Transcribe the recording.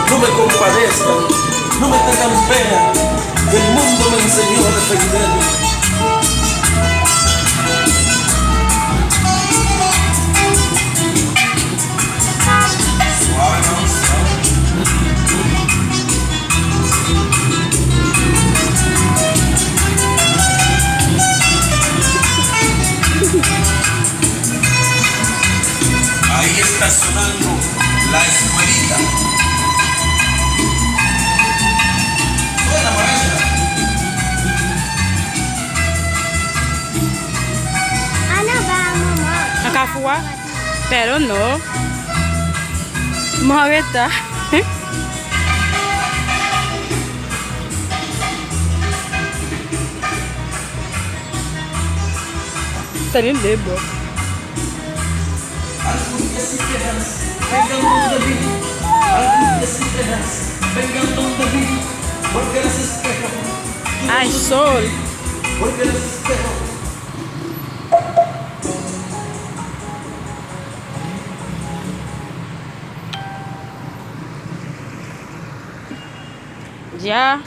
No me compadezcan, no me tengan pena, el mundo me enseñó a defenderme. Ahí está sonando la escuelita. Buena maestra. Ano ba, mama? Nakafua? Pero no. Mahagita. Salió lebo. Algún día si quedas, vengan donde mí. Algún día si quedas, vengan donde mí. Porque las espero. Ay, sol. Porque las espero. Ya.